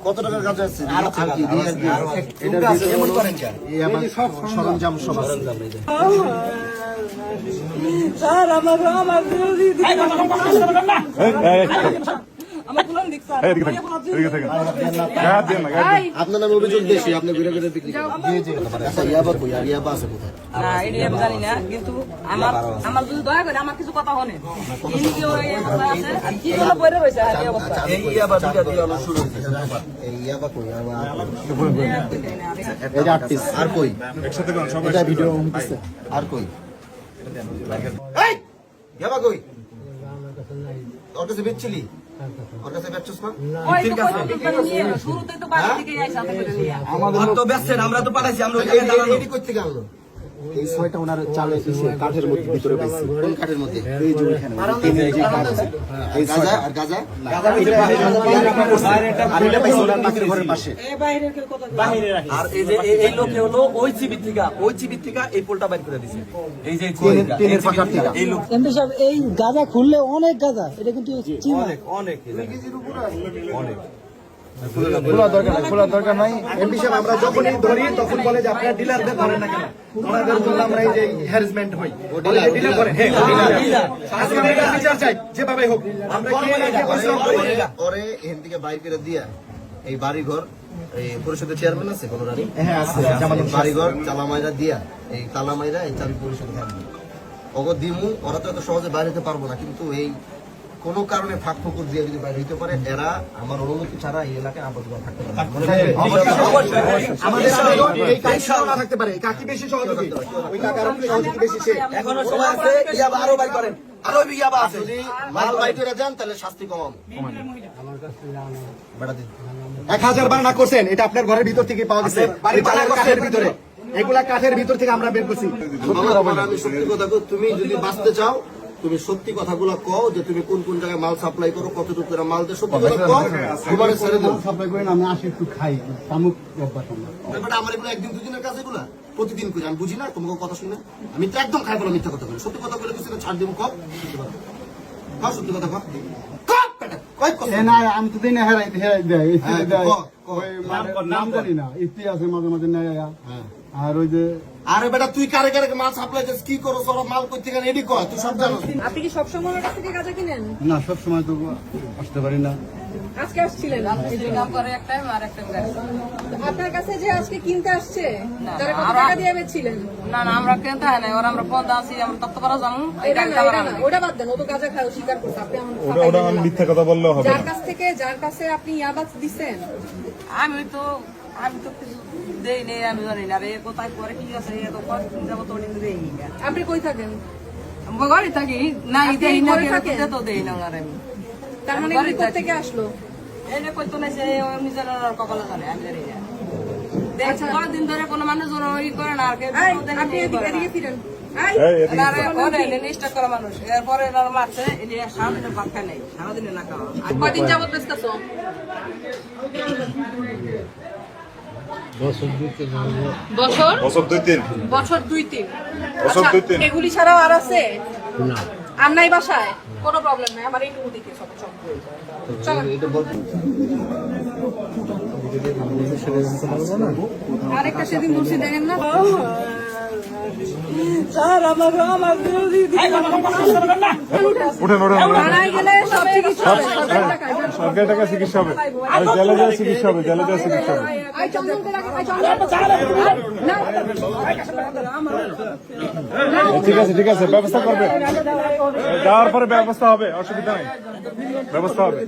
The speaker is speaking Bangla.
কত টাকার গাঁজা আছে? সরঞ্জাম সব আছে। আপনার নামে অভিযোগ বেশি, আপনি ঘুরে ঘুরে বিক্রি করেন। ইয়াবা কই আর ইয়াবা আছে কোথায়? না এটা আমি জানি না, কিন্তু আমার যদি দয়া করে আমার কিছু কথা হনে কি জন্য পড়ে রয়েছে এই অবস্থা। এই ইয়াবা দুইটা দিয়ে আলো শুরু হইছে। এই ইয়াবা কই এই যে আর্টিস্ট আর কই একসাথে কোন সবাই এটা ভিডিও হইছে আর কই এই ইয়াবা কই ওর কাছে বেচছিলি? ওর কাছে বেচছস না? শুরুতে তো বাড়ি থেকে আইসা আমাদের তো বেচছেন, আমরা তো পাঠাইছি, আমরা ওই জায়গায় দাঁড়ানো। এডি কই থেকে আনলো? এই ছয়টা ওনার চালে পিছে কাঠের মধ্যে ভিতরে পাইছি। কোন কাঠের মধ্যে? এই যে এখানে তিন ইঞ্চি কাঠ আছে। এই গাজা আর গাজা গাজা আর এটা পাইছি ওনার পাখির ঘরের পাশে। এই বাইরের কেউ কথা বাহিরে রাখি। আর এই যে এই লোকে হলো ওই চিবির থেকে এই পোলটা বাইর করে দিছে। এই যে তিনের ফাঁকা থেকে এই লোক এমপি সাহেব এই গাঁজা খুললে অনেক গাঁজা, এটা কিন্তু অনেক খোলা দরকার নাই। এমপি সাহেব আমরা যখনই ধরি তখন বলে যে আপনারা ডিলারদের ধরেন না কেন? ওনাদের জন্য আমরা এই যে হ্যারাসমেন্ট হই। বলে যে ডিলার করেন, হ্যাঁ ডিলার। আজকে আমরা বিচার চাই যেভাবে হোক। আমরা কি পরিশ্রম করি ওরে এখান থেকে বাইর করে দিয়া এই বাড়িঘর এই পরিষদের চেয়ারম্যান আছে কোন রানী? হ্যাঁ আছে। বাড়িঘর চালামাইরা দিয়া এই তালামাইরা এই চাবি পরিষদে থাকবে। ওগো দিমু, ওরা তো এত সহজে বাইরে হতে পারবো না, কিন্তু এই কোন কারণে ফাঁক ফোকর দিয়ে যদি বাইরে হইতে পারে, এরা আমার অনুমতি ছাড়া এই এলাকায় আবদ্ধ থাকতে পারে। থাকতে পারে কাকি বেশি সহযোগী, ওই কাকার সহযোগী বেশি। সে এখনো সময় আছে, ইয়াবা আরো বাইর করেন, আরো ইয়াবা আছে। যদি মাল বাইরে যান তাহলে শাস্তি কমাম। 1000 বানা করছেন, এটা আপনার ঘরের ভিতর থেকে পাওয়া গেছে, কাঠের ভিতরে। এগুলা কাঠের ভিতর থেকে আমরা বের করছি। আমি সত্যি কথা কই, তুমি যদি বাঁচতে চাও তুমি সত্যি কথাগুলো কও যে তুমি কোন কোন জায়গায় মাল সাপ্লাই করো, কতটুকু করে মাল দেয়, সত্যি কথা কও। তোমার ছেড়ে দেব সাপ্লাই করেন, আমি আসি একটু খাই তামুক অভ্যাস ব্যাপারটা আমার এগুলো একদিন দুদিনের কাজ, এগুলা প্রতিদিন করি। আমি বুঝি না তোমাকে কথা শুনে? আমি তো একদম খাই বলো, মিথ্যা কথা বলি। সত্যি কথা বলে কিছু ছাড় দেবো, কও সত্যি কথা কও। না আমি তো দিই না, হেরাই দেয় নাম জানি না, ইতিহাসে মাঝে মাঝে নেয়। আর ওই যে আরে বেটা তুই কারে কারে মাল সাপ্লাই দিস, কি করো, সব মাল করতে গেলে এডি কয়, তুই সব জানো। আপনি কি সব সময় ওর কাছ থেকে গাঁজা কিনেন? না সব সময় তো আসতে পারি না। আজকে আসছিলেন? আপনি দুই নাম করে একটা আর একটা আপনার কাছে যে আজকে কিনতে আসছে, যারা কত টাকা দিয়ে বেচছিলেন? না না আমরা কিনতে হয় না, ওরা আমরা পদ আছি, আমরা তত্ত্ব করা জানো। এটা না ওটা বাদ দেন, ও তো গাঁজা খায়, স্বীকার করছে। আপনি ওটা মিথ্যা কথা বললেও হবে। যার কাছে আপনি ইয়াবা দিছেন, আমি তো কিছু দেই নেই, আমি জানি না রে কোথায় করে কি আছে। আপনি কই থাকেন? বাড়ি থাকি না, দেই না তো দেই না ওনার। আমি তার মানে কোথা থেকে আসলো এনে কইতো না, যে নিজের কপালে জানে, আমি জানি না। দেখছি কতদিন ধরে কোনো মানুষ ই করে না। আর আপনি এদিকে ফিরেন, নিষ্ঠা করা মানুষ। এরপরে মারছে, সারাদিনের ভাত খায় নাই, সারাদিনে না খাওয়া। কয়দিন যাবত বেচতেছ? বছর দুই তিন। এগুলি ছাড়াও আর আছে? আর নাই বাসায়? কোনো প্রবলেম নাই, আমার এইটুকু দিকে সব আরেকটা সেদিন বলছি, দেখেন না স্যার, আমার সরকারি টাকা চিকিৎসা হবে, আর জেলে যাওয়া চিকিৎসা হবে, জেলে যাওয়া চিকিৎসা হবে। ঠিক আছে ব্যবস্থা করবে, যাওয়ার পরে ব্যবস্থা হবে, অসুবিধা নেই, ব্যবস্থা হবে।